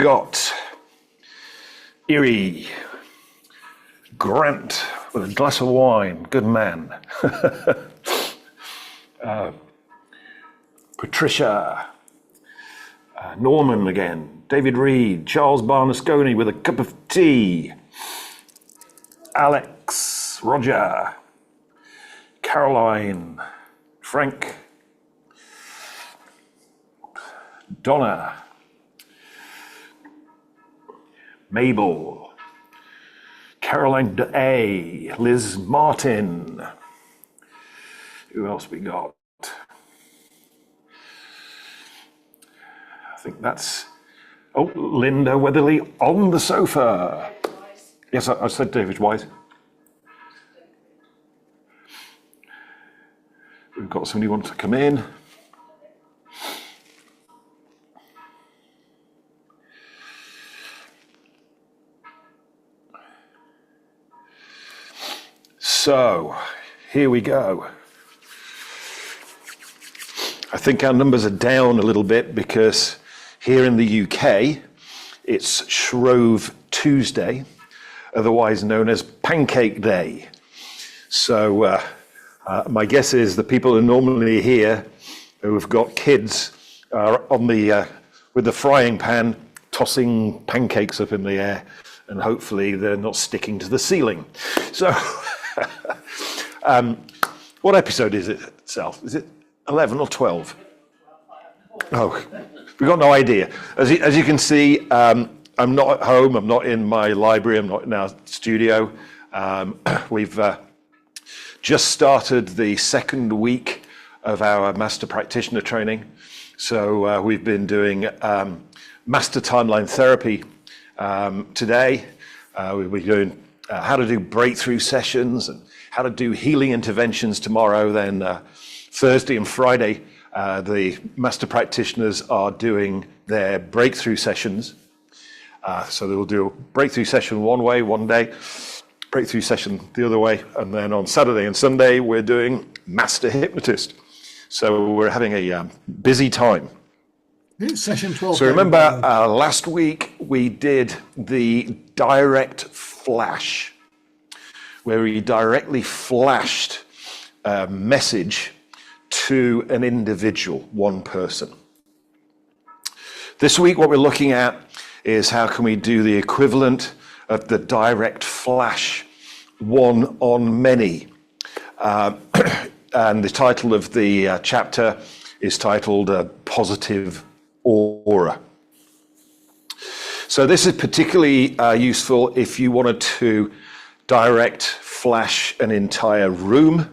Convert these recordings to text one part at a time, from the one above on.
got Erie, Grant with a glass of wine, good man. Patricia, Norman again, David Reed, Charles Barnasconi with a cup of tea, Alex, Roger, Caroline, Frank, Donna, Mabel, Caroline A, Liz Martin. Who else we got? I think that's, Linda Weatherly on the sofa. Yes, I said David Wise. We've got somebody who wants to come in. So, here we go. I think our numbers are down a little bit because here in the UK, it's Shrove Tuesday, otherwise known as Pancake Day. So my guess is the people who normally here who have got kids are on the with the frying pan tossing pancakes up in the air, and hopefully they're not sticking to the ceiling. So what episode is it itself? Is it 11 or 12? Oh, we've got no idea. As you can see, I'm not at home, I'm not in my library, I'm not in our studio. We've just started the second week of our master practitioner training. So we've been doing master timeline therapy today. We'll be doing how to do breakthrough sessions and how to do healing interventions tomorrow. Then Thursday and Friday, the master practitioners are doing their breakthrough sessions. So they will do a breakthrough session one way, one day, breakthrough session the other way, and then on Saturday and Sunday, we're doing master hypnotist. So we're having a busy time. It's session 12. So remember, last week we did the direct flash, where we directly flashed a message to an individual, one person. This week what we're looking at is how can we do the equivalent of the direct flash, one on many. And the title of the chapter is titled Positive Aura. So this is particularly useful if you wanted to direct flash an entire room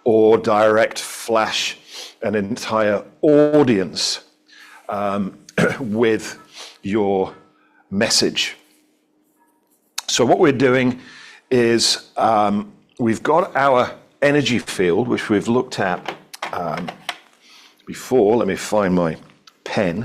or direct flash an entire audience with your message. So what we're doing is we've got our energy field, which we've looked at before. Let me find my pen.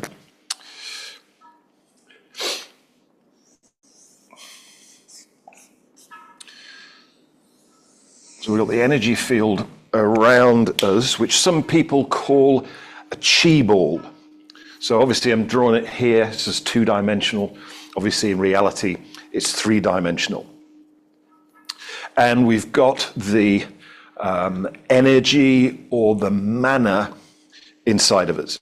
So we've got the energy field around us, which some people call a chi ball. So obviously I'm drawing it here. This is two-dimensional. Obviously in reality, it's three-dimensional. And we've got the energy or the mana inside of us.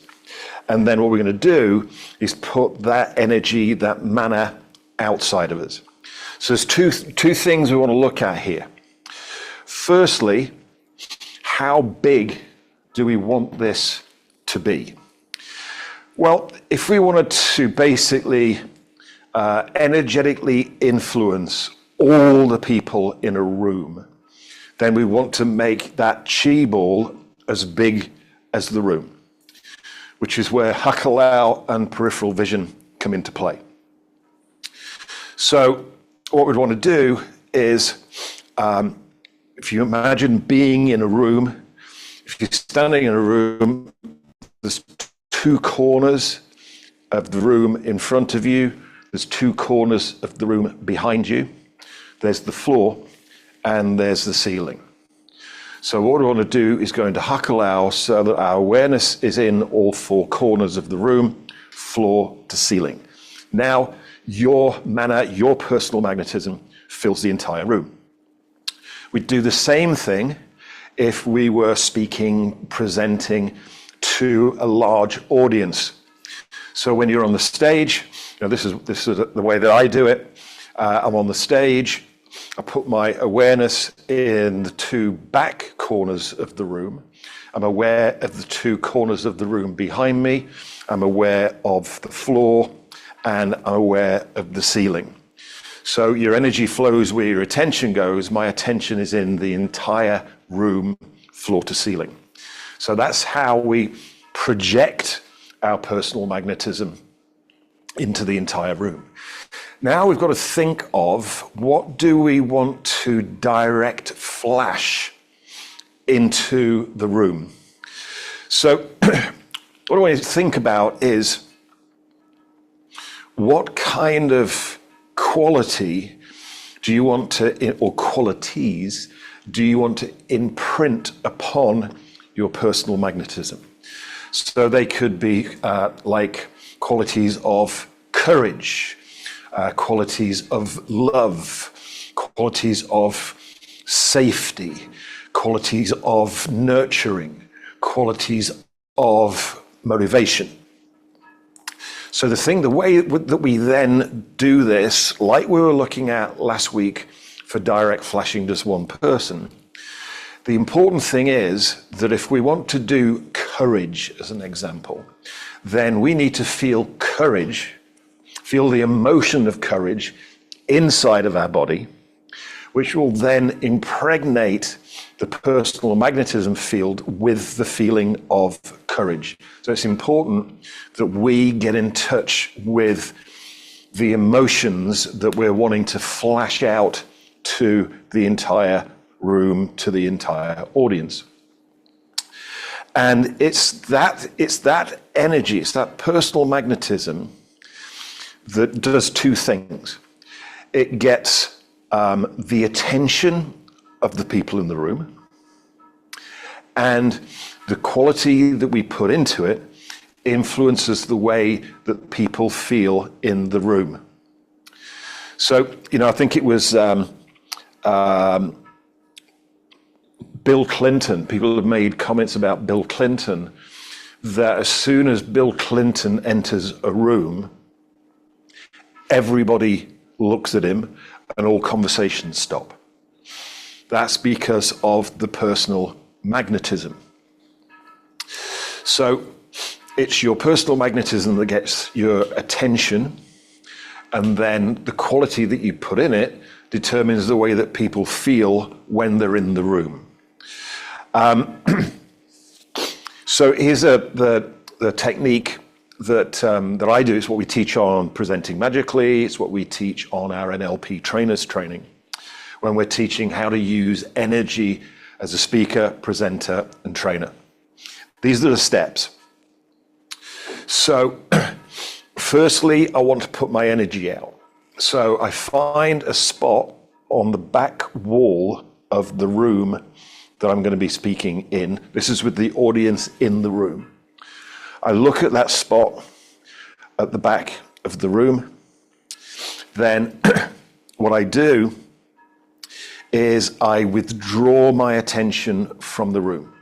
And then what we're going to do is put that energy, that mana outside of us. So there's two things we want to look at here. Firstly, how big do we want this to be? Well, if we wanted to basically energetically influence all the people in a room, then we want to make that chi ball as big as the room, which is where Hakalao and peripheral vision come into play. So what we'd want to do is, if you imagine being in a room, if you're standing in a room, there's two corners of the room in front of you, there's two corners of the room behind you, there's the floor, and there's the ceiling. So what we want to do is go into Hakalao so that our awareness is in all four corners of the room, floor to ceiling. Now your mana, your personal magnetism fills the entire room. We'd do the same thing if we were speaking, presenting to a large audience. So when you're on the stage, this is the way that I do it. I'm on the stage. I put my awareness in the two back corners of the room. I'm aware of the two corners of the room behind me. I'm aware of the floor, and I'm aware of the ceiling. So your energy flows where your attention goes. My attention is in the entire room, floor to ceiling. So that's how we project our personal magnetism into the entire room. Now we've got to think of, what do we want to direct flash into the room? So what I want to think about is, what kind of quality do you want to, or qualities do you want to imprint upon your personal magnetism? So they could be like qualities of courage, qualities of love, qualities of safety, qualities of nurturing, qualities of motivation. So the way that we then do this, like we were looking at last week for direct flashing just one person, the important thing is that if we want to do courage as an example, then we need to feel courage, feel the emotion of courage inside of our body, which will then impregnate the personal magnetism field with the feeling of courage. So it's important that we get in touch with the emotions that we're wanting to flash out to the entire room, to the entire audience. And it's that energy, it's that personal magnetism that does two things. It gets the attention of the people in the room, and the quality that we put into it influences the way that people feel in the room. So, I think it was Bill Clinton. People have made comments about Bill Clinton, that as soon as Bill Clinton enters a room, everybody looks at him and all conversations stop. That's because of the personal magnetism. So it's your personal magnetism that gets your attention, and then the quality that you put in it determines the way that people feel when they're in the room. So here's the technique that I do. It's what we teach on Presenting Magically. It's what we teach on our NLP trainers training, when we're teaching how to use energy as a speaker, presenter, and trainer. These are the steps. So firstly, I want to put my energy out. So I find a spot on the back wall of the room that I'm going to be speaking in. This is with the audience in the room. I look at that spot at the back of the room. Then what I do is I withdraw my attention from the room.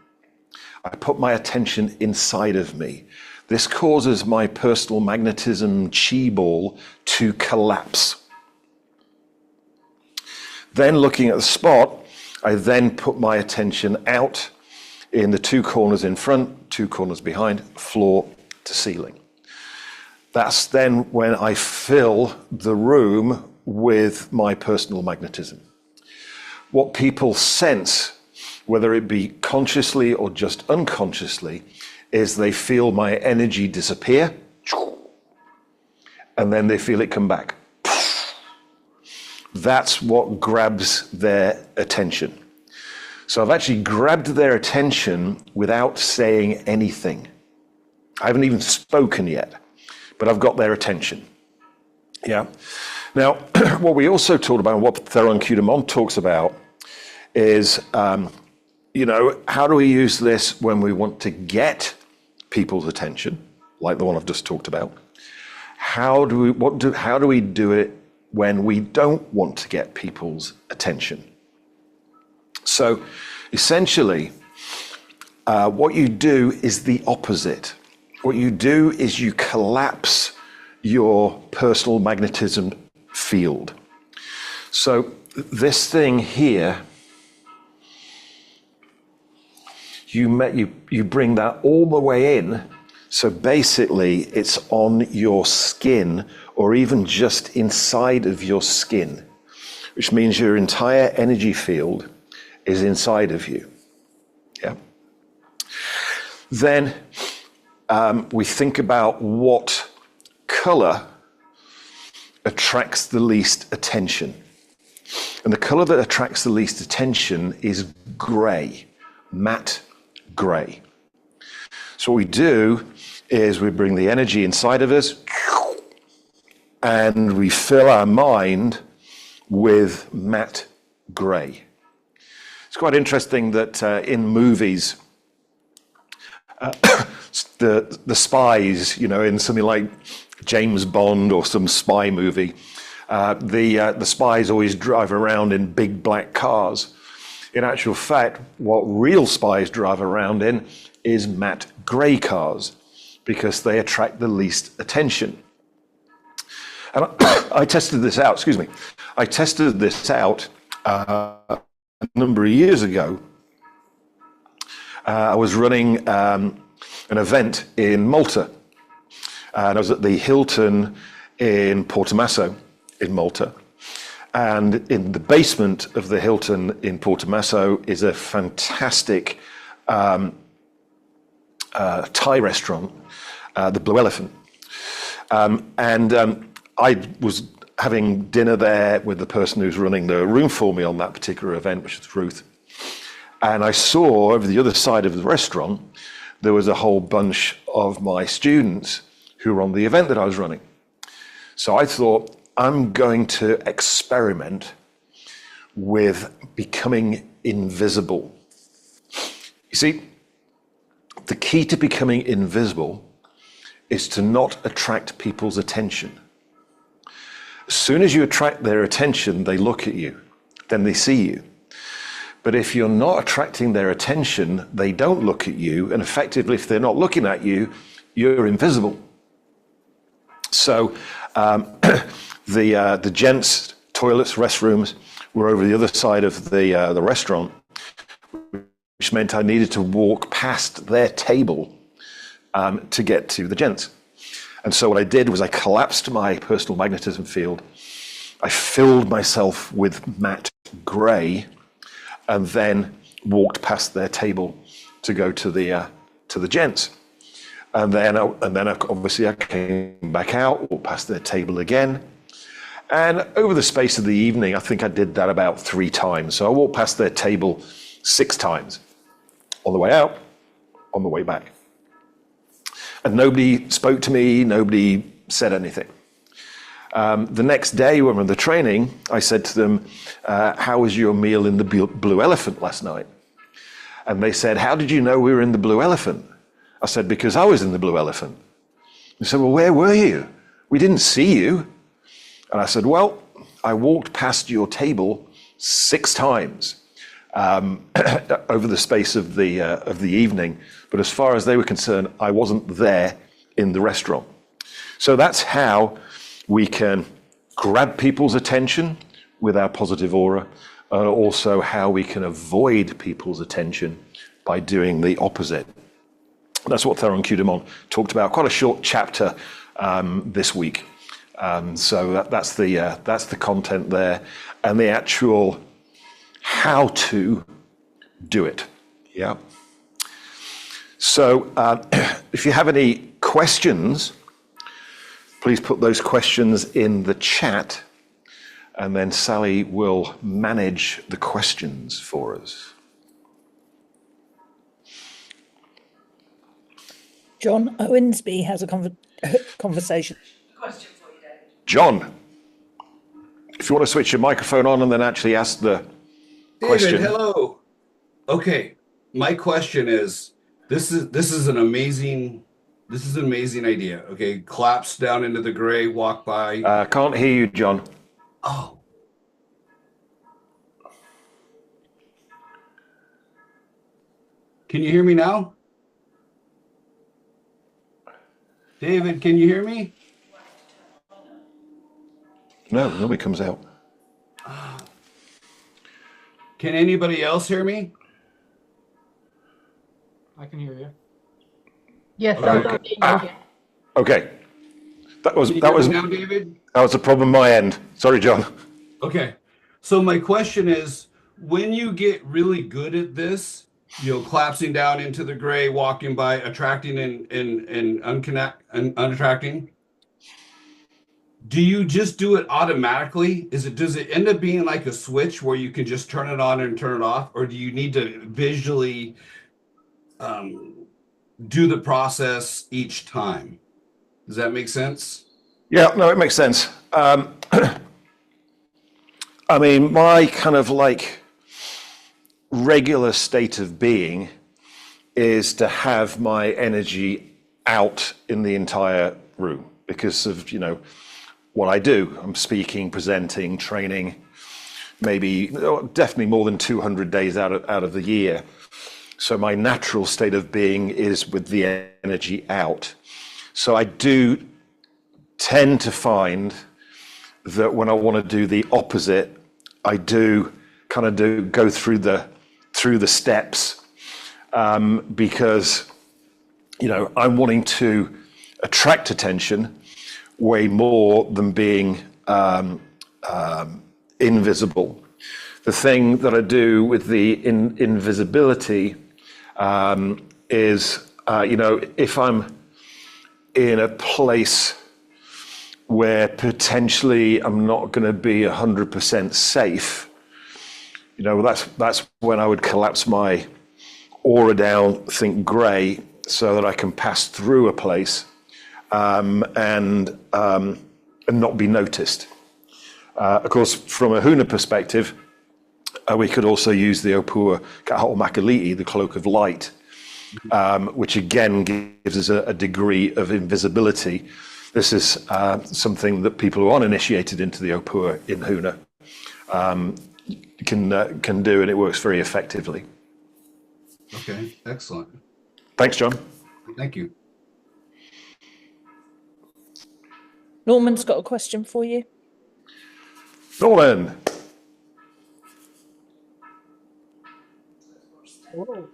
I put my attention inside of me. This causes my personal magnetism chi ball to collapse. Then looking at the spot, I then put my attention out in the two corners in front, two corners behind, floor to ceiling. That's then when I fill the room with my personal magnetism. What people sense, whether it be consciously or just unconsciously, is they feel my energy disappear, and then they feel it come back. That's what grabs their attention. So I've actually grabbed their attention without saying anything. I haven't even spoken yet, but I've got their attention. Yeah. Now, what we also talked about, what Theron Q Dumont talks about, is, how do we use this when we want to get people's attention, like the one I've just talked about? how do we do it when we don't want to get people's attention? So essentially, what you do is the opposite. What you do is you collapse your personal magnetism field. So this thing here, you bring that all the way in. So basically it's on your skin, or even just inside of your skin, which means your entire energy field is inside of you. Yeah. Then we think about what color attracts the least attention. And the color that attracts the least attention is gray, matte gray. So what we do is we bring the energy inside of us and we fill our mind with matte gray. It's quite interesting that in movies, the spies, in something like James Bond or some spy movie, the spies always drive around in big black cars. In actual fact, what real spies drive around in is matte gray cars, because they attract the least attention. And I tested this out, I tested this out a number of years ago. I was running an event in Malta, and I was at the Hilton in Portomasso in Malta. And in the basement of the Hilton in Portomasso is a fantastic Thai restaurant, the Blue Elephant. I was having dinner there with the person who's running the room for me on that particular event, which is Ruth. And I saw over the other side of the restaurant, there was a whole bunch of my students who were on the event that I was running. So I thought, I'm going to experiment with becoming invisible. You see, the key to becoming invisible is to not attract people's attention. As soon as you attract their attention, they look at you, then they see you. But if you're not attracting their attention, they don't look at you, and effectively, if they're not looking at you, you're invisible. So the gents' toilets, restrooms were over the other side of the restaurant, which meant I needed to walk past their table to get to the gents. And so what I did was I collapsed my personal magnetism field. I filled myself with matte gray, and then walked past their table to go to the gents. And then obviously I came back out, walked past their table again. And over the space of the evening, I think I did that about 3 times. So I walked past their table 6 times, on the way out, on the way back. And nobody spoke to me, nobody said anything. The next day when we were in the training, I said to them, how was your meal in the Blue Elephant last night? And they said, how did you know we were in the Blue Elephant? I said, because I was in the Blue Elephant. They said, well, where were you? We didn't see you. And I said, well, I walked past your table 6 times over the space of the evening. But as far as they were concerned, I wasn't there in the restaurant. So that's how we can grab people's attention with our positive aura, and also how we can avoid people's attention by doing the opposite. That's what Theron Q Dumont talked about. Quite a short chapter this week. So that's the content there, and the actual how to do it. Yeah. So if you have any questions, please put those questions in the chat, and then Sally will manage the questions for us. John Owensby has a conversation. Question for you, David. John, if you want to switch your microphone on and then actually ask the question. David, hello. Okay, my question is, this is an amazing This is an amazing idea. Okay, collapse down into the gray, walk by. Can't hear you, John. Oh. Can you hear me now? David, can you hear me? No, nobody comes out. Can anybody else hear me? I can hear you. Yes, Okay. Okay. That was Can you that hear was me now, David? that was a problem on my end. Sorry, John. Okay. So my question is, when you get really good at this, collapsing down into the gray, walking by, attracting and unattracting, do you just do it automatically? Does it end up being like a switch where you can just turn it on and turn it off, or do you need to visually do the process each time? Does that make sense? Yeah, no, it makes sense. I mean, my kind of like regular state of being is to have my energy out in the entire room because of, what I do. I'm speaking, presenting, training, maybe definitely more than 200 days out of the year. So my natural state of being is with the energy out. So I do tend to find that when I want to do the opposite, I do go through the steps because I'm wanting to attract attention way more than being invisible. The thing that I do with the invisibility is, if I'm in a place where potentially I'm not going to be 100% safe, that's when I would collapse my aura down, think gray, so that I can pass through a place and not be noticed. Of course, from a Huna perspective, we could also use the Opua Kahal Makaliti, the cloak of light, which again gives us a degree of invisibility. This is something that people who aren't initiated into the Opua in Huna can do, and it works very effectively. Okay, excellent. Thanks, John. Thank you. Norman's got a question for you. Norman. Hello.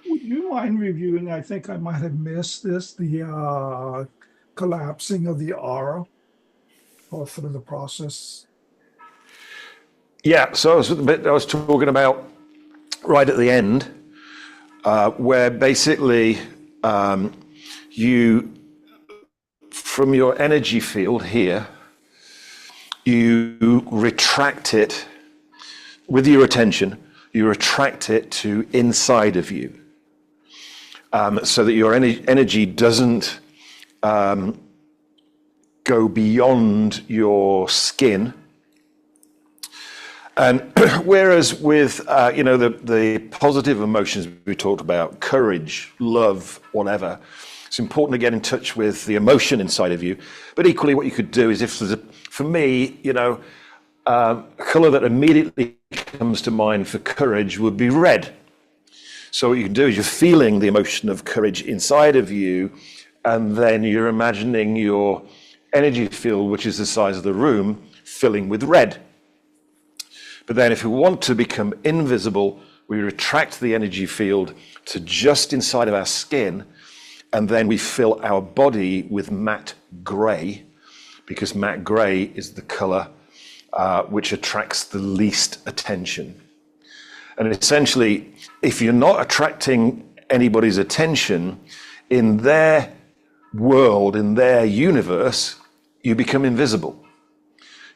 Would you mind reviewing? I think I might have missed this, the collapsing of the aura or through the process. Yeah, so I was talking about right at the end, where basically you, from your energy field here, you retract it with your attention, you retract it to inside of you, so that your energy doesn't go beyond your skin. And whereas with, the positive emotions we talked about, courage, love, whatever, it's important to get in touch with the emotion inside of you. But equally what you could do is for me, a color that immediately comes to mind for courage would be red. So what you can do is you're feeling the emotion of courage inside of you, and then you're imagining your energy field, which is the size of the room, filling with red. But then if we want to become invisible, we retract the energy field to just inside of our skin, and then we fill our body with matte gray, because matte gray is the color which attracts the least attention. And essentially, if you're not attracting anybody's attention in their world, in their universe, you become invisible.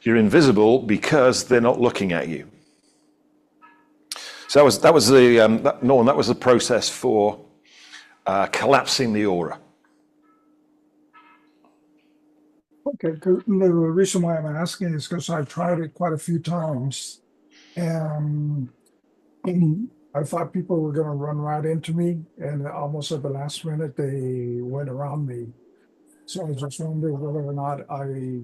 You're invisible because they're not looking at you. So that was the process for collapsing the aura. Okay, the reason why I'm asking is because I've tried it quite a few times, and I thought people were going to run right into me, and almost at the last minute, they went around me. So I just wondered whether or not I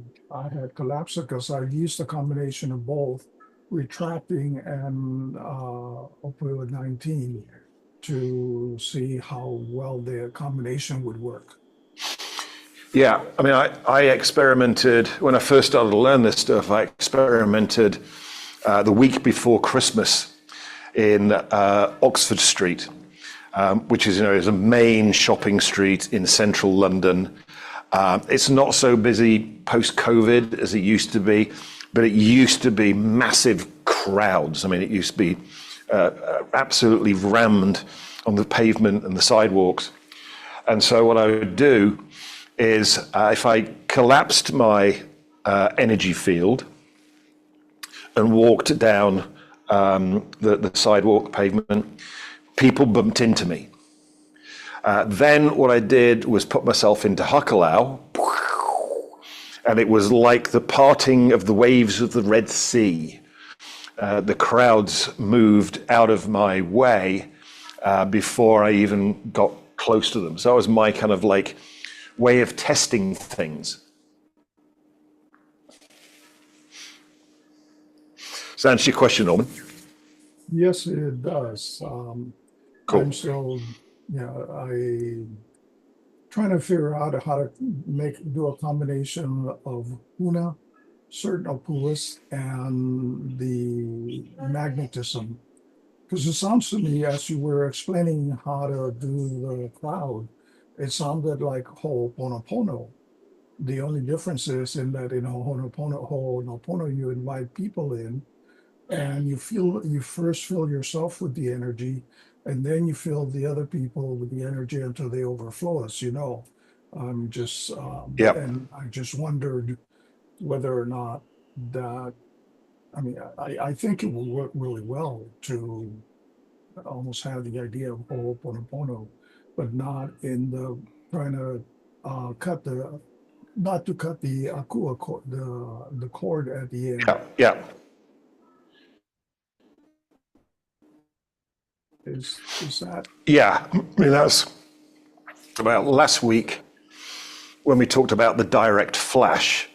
had collapsed because I used a combination of both retracting and opioid 19 to see how well the combination would work. Yeah, I mean, I experimented, when I first started to learn this stuff, I experimented the week before Christmas in Oxford Street, which is a main shopping street in central London. It's not so busy post-COVID as it used to be, but it used to be massive crowds. I mean, it used to be absolutely rammed on the pavement and the sidewalks. And so what I would do is if I collapsed my energy field and walked down the sidewalk pavement, people bumped into me. Then what I did was put myself into Huckalau, and it was like the parting of the waves of the Red Sea. The crowds moved out of my way before I even got close to them. So that was my kind of like way of testing things. Does that answer your question, Norman? Yes, it does. Cool. I'm still, I trying to figure out how to do a combination of Huna, certain opus, and the magnetism. Because it sounds to me, as you were explaining how to do the crowd, it sounded like Ho'oponopono. The only difference is in that in Ho'oponopono, you invite people in, and you first fill yourself with the energy, and then you fill the other people with the energy until they overflow, as you know. Yep. And I just wondered whether or not that, I think it will work really well to almost have the idea of Ho'oponopono, but not in the trying to not to cut the akua cord, the cord at the end. Yeah. Is that? Yeah, I mean, that's about last week when we talked about the direct flash,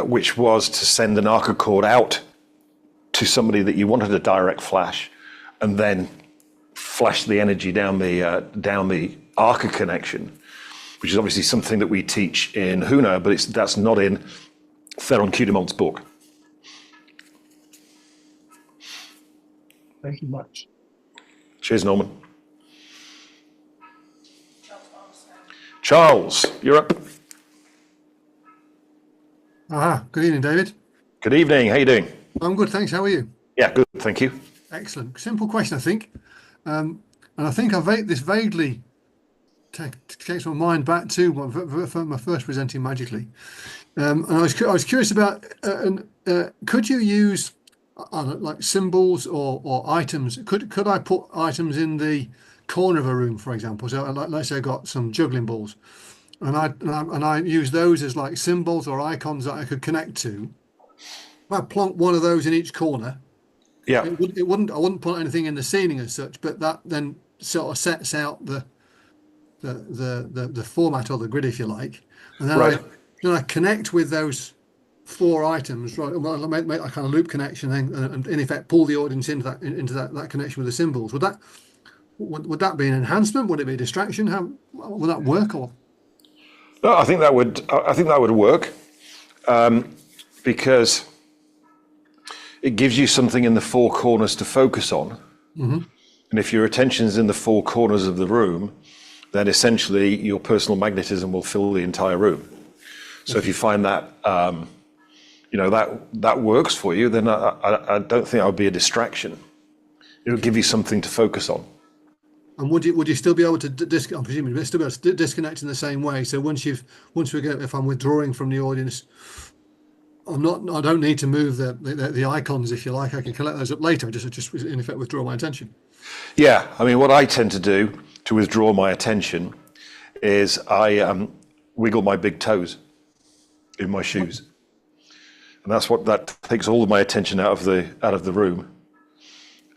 which was to send an ARCA cord out to somebody that you wanted a direct flash, and then flash the energy down the ARCA connection, which is obviously something that we teach in Huna, but that's not in Theron Q Dumont's book. Thank you much. Cheers, Norman. Charles, you're up. Good evening, David. Good evening. How you doing? I'm good, thanks. How are you? Yeah, good. Thank you. Excellent. Simple question, I think. And I think this vaguely takes my mind back to my first presenting magically. And I was curious about, could you use like symbols or items? Could I put items in the corner of a room, for example? So let's say I got some juggling balls, and I use those as like symbols or icons that I could connect to. If I plonk one of those in each corner, Yeah. I wouldn't put anything in the ceiling as such, but that then sort of sets out the format or the grid, if you like, and then Right. I connect with those four items, right? I make a kind of loop connection and in effect pull the audience into that connection with the symbols. Would that be an enhancement? Would it be a distraction? How would that work? Or No, I think that would work, because it gives you something in the four corners to focus on. Mm-hmm. And if your attention's in the four corners of the room, then essentially your personal magnetism will fill the entire room. So if you find that that works for you, then I don't think that would be a distraction. It'll give you something to focus on. And would you still be able to I'm presuming you'd still be able to disconnect in the same way? So if I'm withdrawing from the audience, I don't need to move the icons, if you like. I can collect those up later. Just in effect withdraw my attention. Yeah, I mean, what I tend to do to withdraw my attention is I wiggle my big toes in my shoes, and that takes all of my attention out of the room.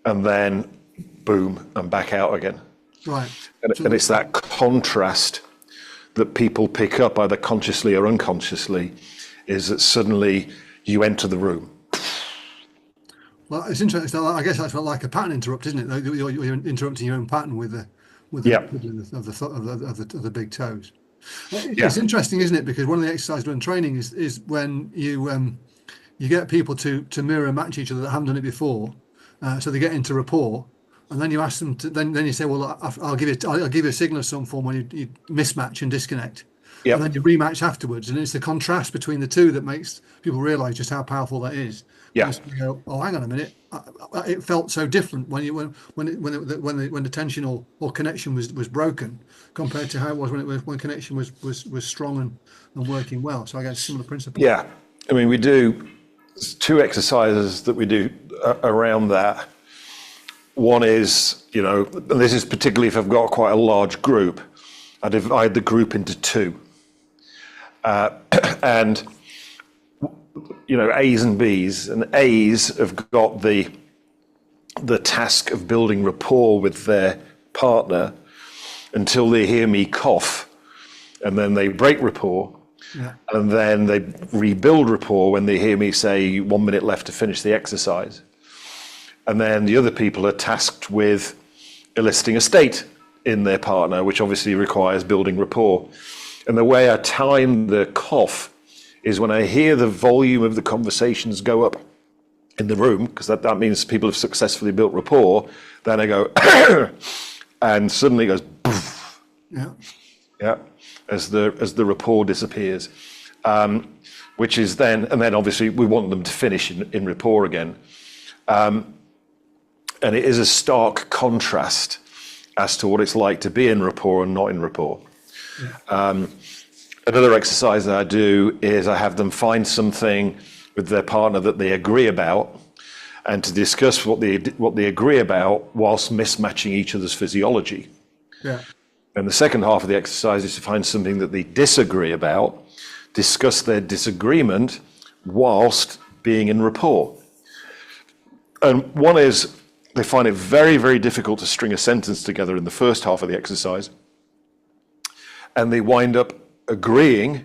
And then boom, and back out again. Right. And it's that contrast that people pick up either consciously or unconsciously, is that suddenly you enter the room. Well, it's interesting. I guess that's like a pattern interrupt, isn't it? You're interrupting your own pattern with the of the big toes. It's interesting, isn't it? Because one of the exercises during training is when you get people to mirror match each other that haven't done it before, so they get into rapport, and then you ask them to. Then you say, well, I'll give you a signal of some form when you mismatch and disconnect. Yep. And then you rematch afterwards, and it's the contrast between the two that makes people realise just how powerful that is. Yeah. You go, oh, hang on a minute, it felt so different when the tension or connection was broken compared to how it was when connection was strong and working well. So I guess similar principle. Yeah, I mean, we do two exercises that we do around that. One is, and this is particularly if I've got quite a large group, I divide the group into two. And, A's and B's, and A's have got the task of building rapport with their partner until they hear me cough, and then they break rapport. Yeah. And then they rebuild rapport when they hear me say 1 minute left to finish the exercise. And then the other people are tasked with eliciting a state in their partner, which obviously requires building rapport. And the way I time the cough is when I hear the volume of the conversations go up in the room, because that means people have successfully built rapport, then I go, and suddenly it goes, poof. Yeah, as the rapport disappears, which is then, and then obviously we want them to finish in rapport again. And it is a stark contrast as to what it's like to be in rapport and not in rapport. Yeah. Another exercise that I do is I have them find something with their partner that they agree about, and to discuss what they agree about whilst mismatching each other's physiology. Yeah. And the second half of the exercise is to find something that they disagree about, discuss their disagreement whilst being in rapport. And one is they find it very, very difficult to string a sentence together in the first half of the exercise, and they wind up agreeing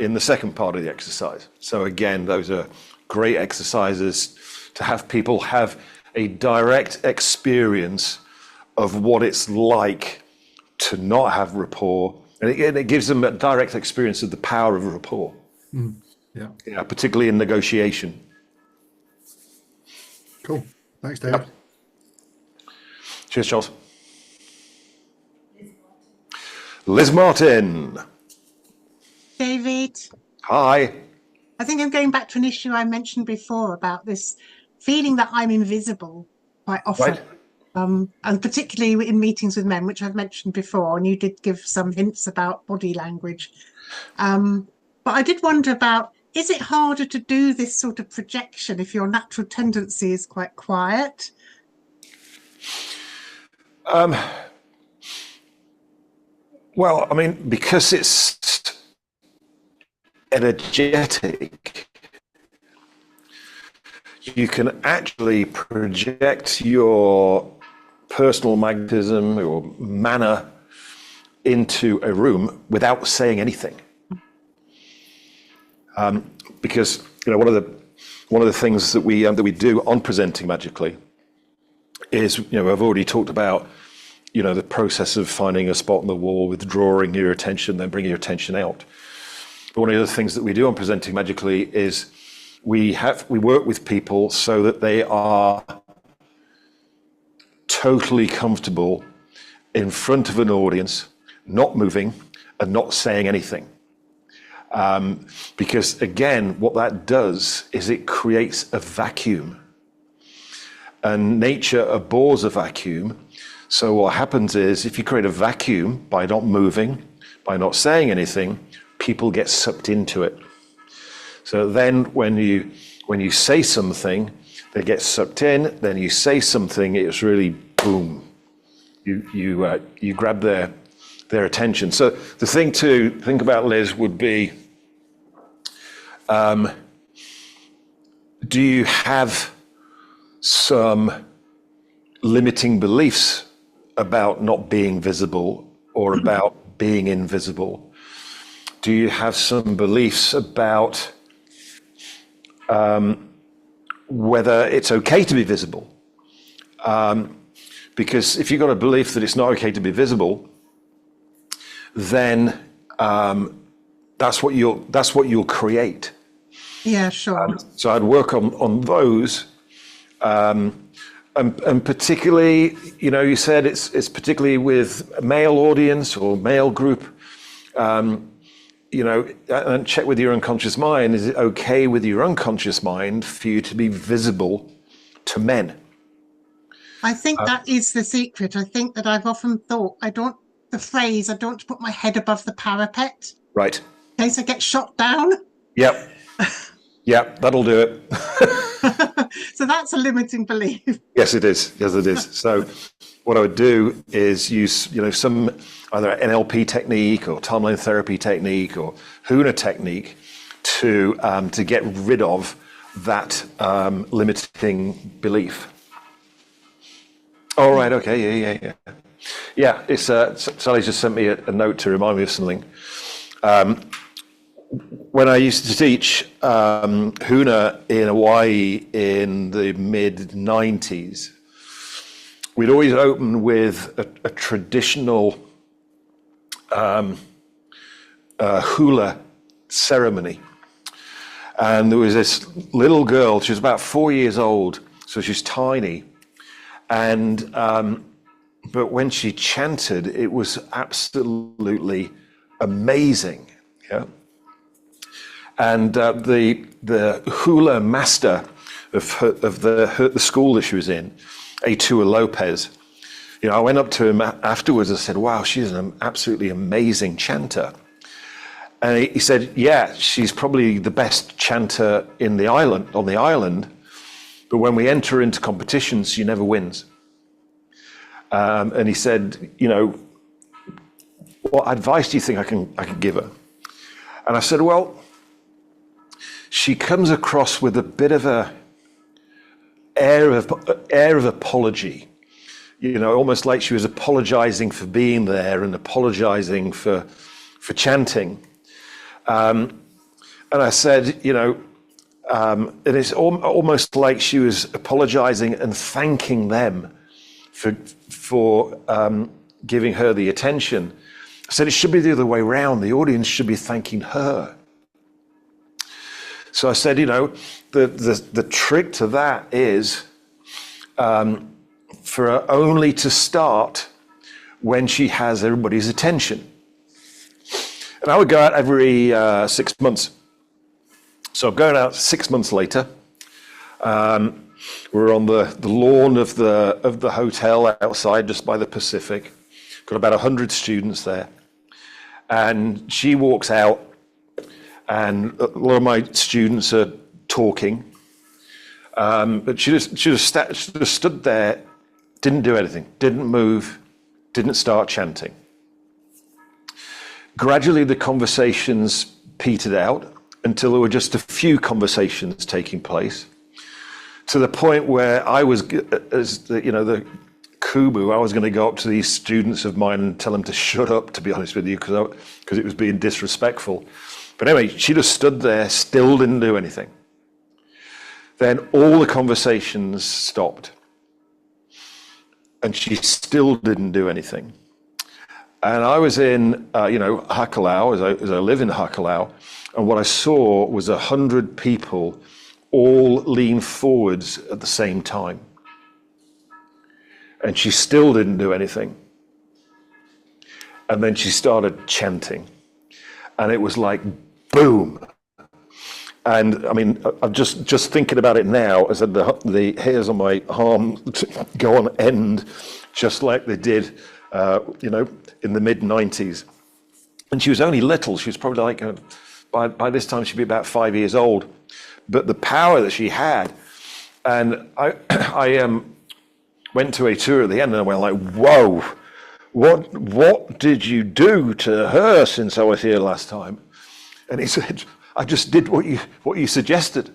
in the second part of the exercise. So again, those are great exercises to have people have a direct experience of what it's like to not have rapport, and it gives them a direct experience of the power of rapport. Yeah, particularly in negotiation. Cool. Thanks, David. Yep. Cheers, Charles. Liz Martin. David, Hi. I think I'm going back to an issue I mentioned before about this feeling that I'm invisible quite often. Right. And particularly in meetings with men, which I've mentioned before, and you did give some hints about body language. But I did wonder about, is it harder to do this sort of projection if your natural tendency is quite quiet? Well, I mean, because it's energetic, you can actually project your personal magnetism or manner into a room without saying anything. Because one of the things that we do on presenting magically is, I've already talked about the process of finding a spot on the wall, withdrawing your attention, then bringing your attention out. But one of the other things that we do on presenting magically is we work with people so that they are totally comfortable in front of an audience, not moving and not saying anything. Because again, what that does is it creates a vacuum. And nature abhors a vacuum. So what happens is if you create a vacuum by not moving, by not saying anything, people get sucked into it. So then when you say something, they get sucked in, then you say something, it's really boom. You grab their attention. So the thing to think about, Liz, would be, do you have some limiting beliefs about not being visible or about being invisible? Do you have some beliefs about whether it's okay to be visible? Because if you've got a belief that it's not okay to be visible, then that's what you'll create. Yeah, sure. So I'd work on those, and particularly, you said it's particularly with a male audience or male group. And check with your unconscious mind. Is it okay with your unconscious mind for you to be visible to men? I think that is the secret. I think that I've often thought I don't put my head above the parapet Right. in case I get shot down. Yep. Yep, that'll do it. So that's a limiting belief. Yes, it is. Yes, it is. So what I would do is use, some either NLP technique or timeline therapy technique or Huna technique to get rid of that limiting belief. All right. Okay. Yeah. Yeah. It's Sally just sent me a note to remind me of something. When I used to teach Huna in Hawaii in the mid-90s, we'd always open with a traditional hula ceremony. And there was this little girl, she was about 4 years old, so she's tiny. And but when she chanted, it was absolutely amazing. Yeah. And the hula master of the school that she was in, Atua Lopez, I went up to him afterwards and said, "Wow, she's an absolutely amazing chanter." And he said, "Yeah, she's probably the best chanter on the island, but when we enter into competitions, she never wins." And he said, "What advice do you think I can give her?" And I said, "Well, she comes across with a bit of a air of apology, almost like she was apologizing for being there and apologizing for chanting." And I said, and it's almost like she was apologizing and thanking them for giving her the attention. I said it should be the other way around. The audience should be thanking her. So I said, the trick to that is for her only to start when she has everybody's attention. And I would go out every 6 months. So I'm going out 6 months later. We're on the lawn of the hotel outside, just by the Pacific. Got about 100 students there. And she walks out, and a lot of my students are talking. But she just stood there, didn't do anything, didn't move, didn't start chanting. Gradually, the conversations petered out until there were just a few conversations taking place, to the point where I was, as the Kubu, I was going to go up to these students of mine and tell them to shut up, to be honest with you, because it was being disrespectful. But anyway, she just stood there, still didn't do anything. Then all the conversations stopped, and she still didn't do anything. And I was in, Hakalau, as I live in Hakalau, and what I saw was 100 people all lean forwards at the same time. And she still didn't do anything. And then she started chanting. And it was like, boom. And I mean, I'm just thinking about it now, as the hairs on my arm go on end, just like they did, in the mid-90s. And she was only little. She was probably like, by this time she'd be about 5 years old. But the power that she had, and I went to a tour at the end, and I went like, whoa, what did you do to her since I was here last time? And he said, I just did what you suggested.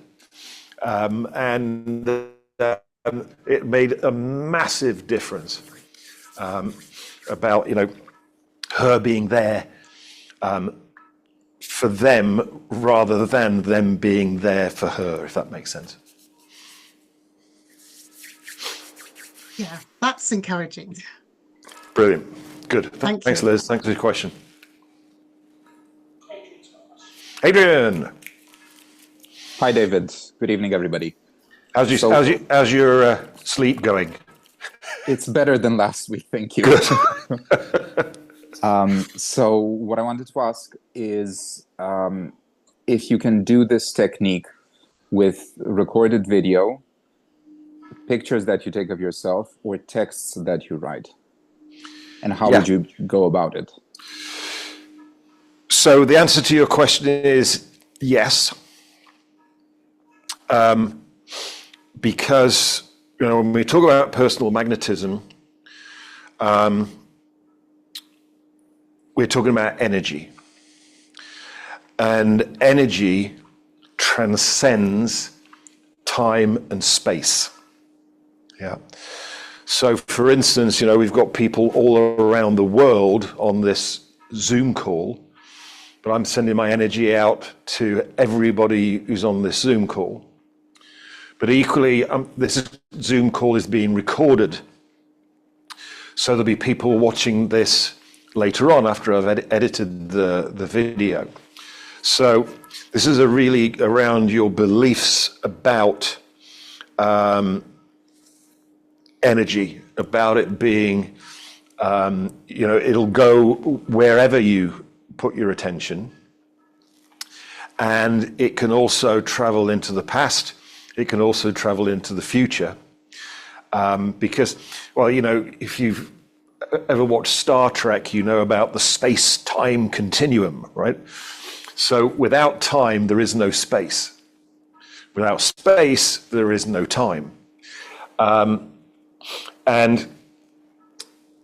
And it made a massive difference about, her being there for them rather than them being there for her, if that makes sense. Yeah, that's encouraging. Brilliant. Good. Thank Thanks, you. Liz. Thanks for your question. Adrian, Hi, David. Good evening, everybody. how's your sleep going? It's better than last week, thank you. So what I wanted to ask is if you can do this technique with recorded video, pictures that you take of yourself, or texts that you write, and how would you go about it? So the answer to your question is yes. Because, when we talk about personal magnetism, we're talking about energy. And energy transcends time and space. Yeah. So, for instance, we've got people all around the world on this Zoom call, but I'm sending my energy out to everybody who's on this Zoom call. But equally, this Zoom call is being recorded. So there'll be people watching this later on after I've edited the video. So this is really around your beliefs about energy, about it being, it'll go wherever you put your attention. And it can also travel into the past. It can also travel into the future. Because, if you've ever watched Star Trek, you know about the space-time continuum, right? So without time, there is no space. Without space, there is no time. And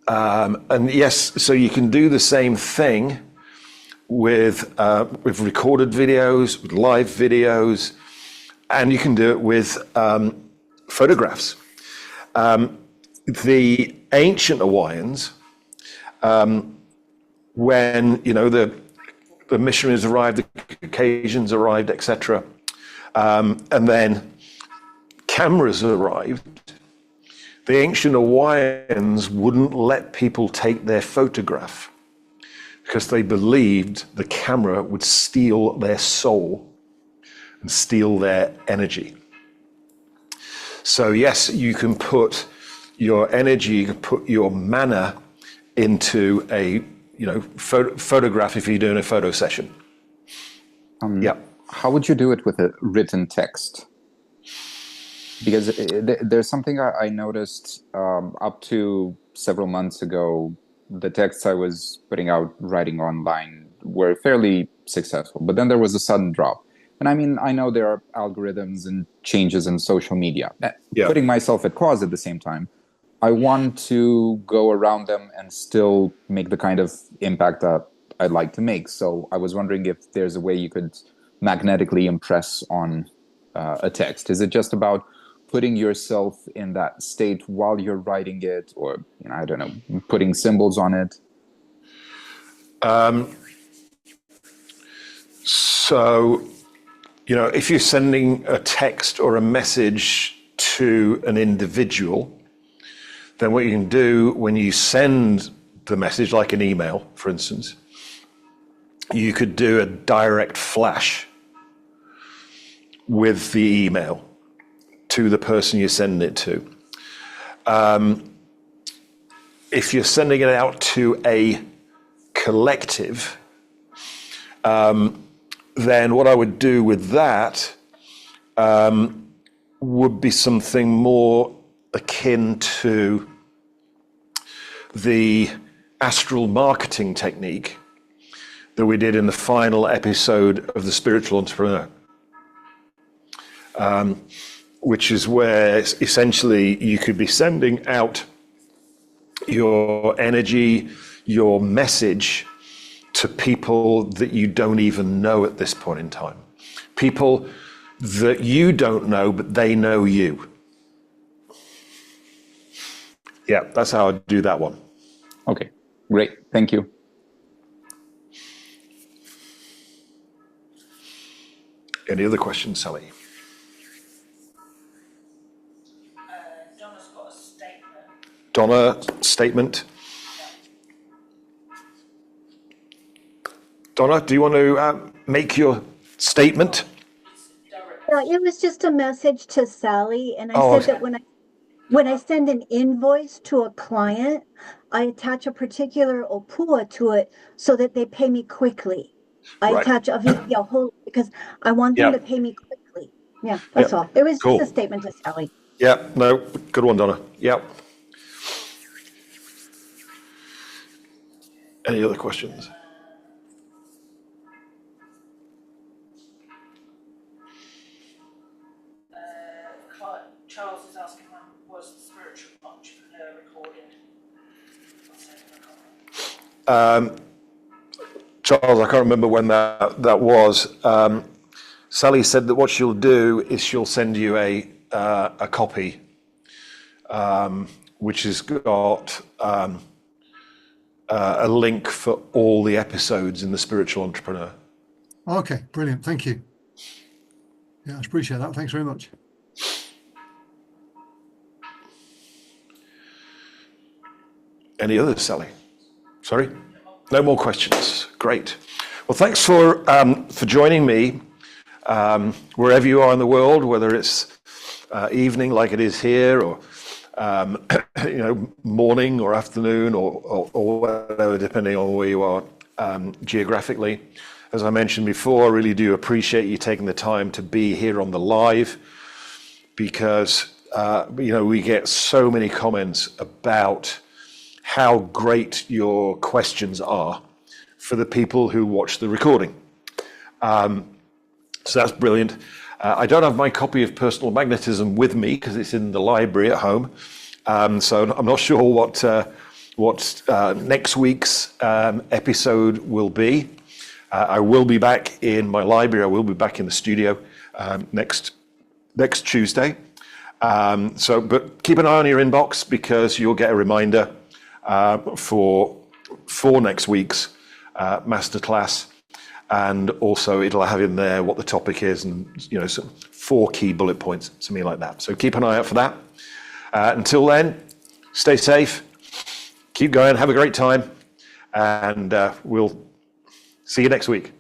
yes, so you can do the same thing with recorded videos, with live videos, and you can do it with photographs. The ancient Hawaiians, when the missionaries arrived, the Caucasians arrived, etc., and then cameras arrived, the ancient Hawaiians wouldn't let people take their photograph because they believed the camera would steal their soul and steal their energy. So yes, you can put your energy, you can put your mana into a photograph if you're doing a photo session. How would you do it with a written text? Because there's something I noticed up to several months ago. The texts I was putting out, writing online, were fairly successful. But then there was a sudden drop. And I know there are algorithms and changes in social media. Putting myself at cause at the same time, I want to go around them and still make the kind of impact that I'd like to make. So I was wondering if there's a way you could magnetically impress on a text. Is it just about putting yourself in that state while you're writing it, or I don't know, putting symbols on it? So, if you're sending a text or a message to an individual, then what you can do when you send the message, like an email, for instance, you could do a direct flash with the email to the person you're sending it to. If you're sending it out to a collective, then what I would do with that would be something more akin to the astral marketing technique that we did in the final episode of The Spiritual Entrepreneur, which is where essentially you could be sending out your energy, your message to people that you don't even know at this point in time. People that you don't know, but they know you. Yeah, that's how I do that one. Okay, great. Thank you. Any other questions, Sally? Donna's got a statement. Donna, statement. Donna, do you want to make your statement? It was just a message to Sally, and I Oh, said that when I send an invoice to a client, I attach a particular OPUA to it so that they pay me quickly. I Right. attach obviously a whole because I want them Yeah. to pay me quickly. Yeah, that's Yeah. all. It was Cool. just a statement to Sally. Yeah, no, good one, Donna. Yep. Any other questions? Charles is asking when was the spiritual entrepreneur recorded? Charles, I can't remember when that was. Sally said that what she'll do is she'll send you a copy, which has got a link for all the episodes in The Spiritual Entrepreneur. Okay, brilliant. Thank you. Yeah, I appreciate that. Thanks very much. Any others, Sally? Sorry? No more questions. Great. Well, thanks for joining me wherever you are in the world, whether it's evening like it is here, or morning or afternoon, or whatever, depending on where you are geographically. As I mentioned before, I really do appreciate you taking the time to be here on the live, because we get so many comments about how great your questions are for the people who watch the recording. So that's brilliant. I don't have my copy of Personal Magnetism with me because it's in the library at home. So I'm not sure what next week's episode will be. I will be back in my library. I will be back in the studio next Tuesday. But keep an eye on your inbox, because you'll get a reminder for next week's masterclass, and also it'll have in there what the topic is, and some 4 key bullet points, something like that. So keep an eye out for that. Until then, stay safe, keep going, have a great time, and we'll see you next week.